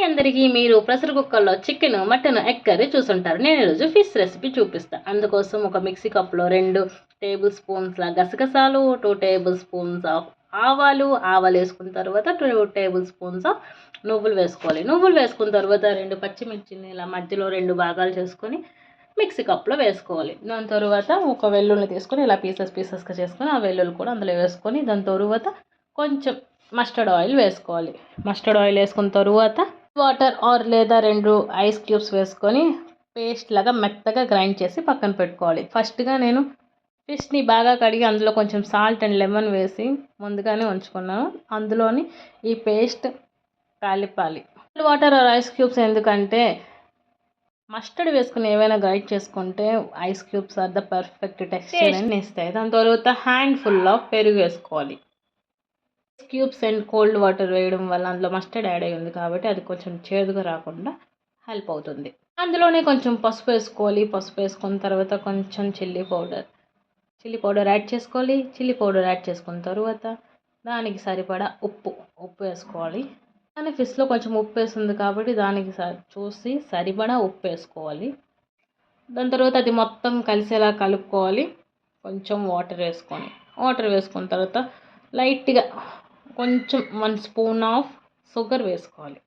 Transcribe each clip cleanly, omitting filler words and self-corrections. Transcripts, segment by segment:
అందరికీ మీరు ప్రెషర్ కుక్కర్లో చికెన్, మటన్, ఎగ్ కర్రీ చూసుంటారు. నేను ఈరోజు ఫిష్ రెసిపీ చూపిస్తాను. అందుకోసం ఒక మిక్సీ కప్లో 2 టేబుల్ స్పూన్స్ల గసగసాలు, 2 టేబుల్ స్పూన్స్ ఆఫ్ ఆవాలు వేసుకున్న తర్వాత 2 టేబుల్ స్పూన్స్ ఆఫ్ నువ్వులు వేసుకోవాలి. నువ్వులు వేసుకున్న తర్వాత 2 పచ్చిమిర్చిని ఇలా మధ్యలో 2 భాగాలు చేసుకొని మిక్సీ కప్లో వేసుకోవాలి. దాని తర్వాత ఒక వెల్లుల్ని తీసుకొని ఇలా పీసెస్గా చేసుకొని ఆ వెల్లుల్లి కూడా అందులో వేసుకొని దాని తర్వాత కొంచెం మస్టర్డ్ ఆయిల్ వేసుకోవాలి. మస్టర్డ్ ఆయిల్ వేసుకున్న తర్వాత వాటర్ లేదా 2 ఐస్ క్యూబ్స్ వేసుకొని పేస్ట్ లాగా మెత్తగా గ్రైండ్ చేసి పక్కన పెట్టుకోవాలి. ఫస్ట్గా నేను ఫిష్ని బాగా కడిగి అందులో కొంచెం సాల్ట్ అండ్ లెమన్ వేసి ముందుగానే ఉంచుకున్నాను. అందులోని ఈ పేస్ట్ కలపాలి. వాటర్ ఐస్ క్యూబ్స్ ఎందుకంటే మస్టర్డ్ వేసుకుని ఏవైనా గ్రైండ్ చేసుకుంటే ice cubes are the perfect texture అని ఇస్తాయి. దాని తర్వాత హ్యాండ్ఫుల్ ఆఫ్ పెరుగు వేసుకోవాలి. క్యూబ్స్ అండ్ కోల్డ్ వాటర్ వేయడం వల్ల అందులో మస్టర్డ్ యాడ్ అయ్యి ఉంది కాబట్టి అది కొంచెం చేదుగా రాకుండా హెల్ప్ అవుతుంది. అందులోనే కొంచెం పసుపు వేసుకోవాలి. పసుపు వేసుకున్న తర్వాత కొంచెం చిల్లీ పౌడర్ యాడ్ చేసుకోవాలి. చిల్లీ పౌడర్ యాడ్ చేసుకున్న తర్వాత దానికి సరిపడా ఉప్పు వేసుకోవాలి. కానీ ఫిష్లో కొంచెం ఉప్పు వేస్తుంది కాబట్టి దానికి చూసి సరిపడా ఉప్పు వేసుకోవాలి. దాని తర్వాత అది మొత్తం కలిసేలా కలుపుకోవాలి. కొంచెం వాటర్ వేసుకున్న తర్వాత లైట్గా కొంచెం 1 స్పూన్ ఆఫ్ షుగర్ వేసుకోవాలి.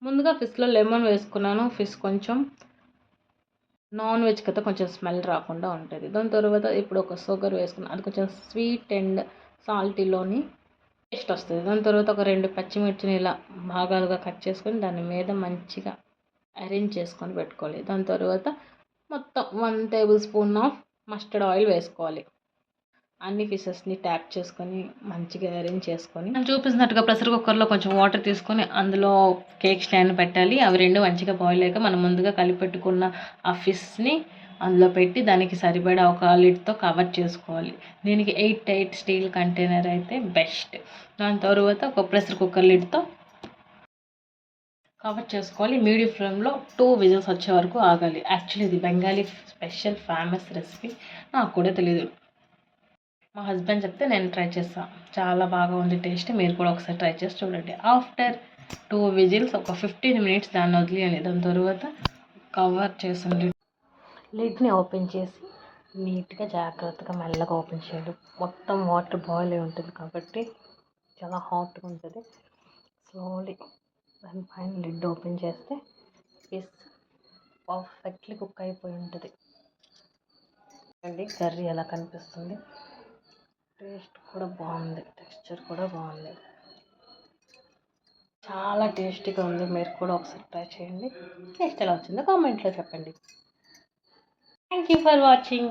ముందుగా ఫిష్లో లెమన్ వేసుకున్నాను. ఫిష్ కొంచెం నాన్ వెజ్ కదా కొంచెం స్మెల్ రాకుండా ఉంటుంది. దాని తర్వాత ఇప్పుడు ఒక షుగర్ వేసుకున్నాను. అది కొంచెం స్వీట్ అండ్ సాల్టీలోని టేస్ట్ వస్తుంది. దాని తర్వాత ఒక 2 పచ్చిమిర్చిని ఇలా భాగాలుగా కట్ చేసుకొని దాని మీద మంచిగా అరేంజ్ చేసుకొని పెట్టుకోవాలి. దాని తర్వాత మొత్తం 1 table spoon of mustard oil వేసుకోవాలి. అన్ని ఫిషెస్ని ట్యాప్ చేసుకొని మంచిగా అరేంజ్ చేసుకొని నేను చూపిస్తున్నట్టుగా ప్రెషర్ కుక్కర్లో కొంచెం వాటర్ తీసుకొని అందులో కేక్ స్టాండ్ పెట్టాలి. అవి 2 మంచిగా బాయిల్ అయ్యాక మనం ముందుగా కలిపి పెట్టుకున్న ఆ ఫిష్ని అందులో పెట్టి దానికి సరిపడా ఒక లిడ్తో కవర్ చేసుకోవాలి. దీనికి 8 స్టీల్ కంటైనర్ అయితే బెస్ట్. దాని తర్వాత ఒక ప్రెషర్ కుక్కర్ లిడ్తో కవర్ చేసుకోవాలి. మీడియం ఫ్లేమ్లో 2 విజిల్స్ వచ్చే వరకు ఆగాలి. యాక్చువల్లీ ఇది బెంగాలీ స్పెషల్ ఫేమస్ రెసిపీ. నాకు కూడా తెలియదు, మా హస్బెండ్ చెప్తే నేను ట్రై చేస్తాను. చాలా బాగా ఉంది టేస్ట్. మీరు కూడా ఒకసారి ట్రై చేసి చూడండి. ఆఫ్టర్ 2 విజిల్స్ ఒక 15 మినిట్స్ దాన్ని వదిలేయాలి. దాని తర్వాత కవర్ చేసి లిడ్ని ఓపెన్ చేసి నీట్గా జాగ్రత్తగా మెల్లగా ఓపెన్ చేయాలి. మొత్తం వాటర్ బాయిల్ అయి ఉంటుంది కాబట్టి చాలా హాట్గా ఉంటుంది. స్లోలీ దానిపైన లిడ్ ఓపెన్ చేస్తే ఫిష్ పర్ఫెక్ట్లీ కుక్ అయిపోయి ఉంటుంది. అండి కర్రీ ఎలా కనిపిస్తుంది. టేస్ట్ కూడా బాగుంది, టెక్స్చర్ కూడా బాగుంది, చాలా టేస్టీగా ఉంది. మీరు కూడా ఒకసారి ట్రై చేయండి. టేస్ట్ ఎలా వచ్చిందో కామెంట్లో చెప్పండి. Thank you for watching.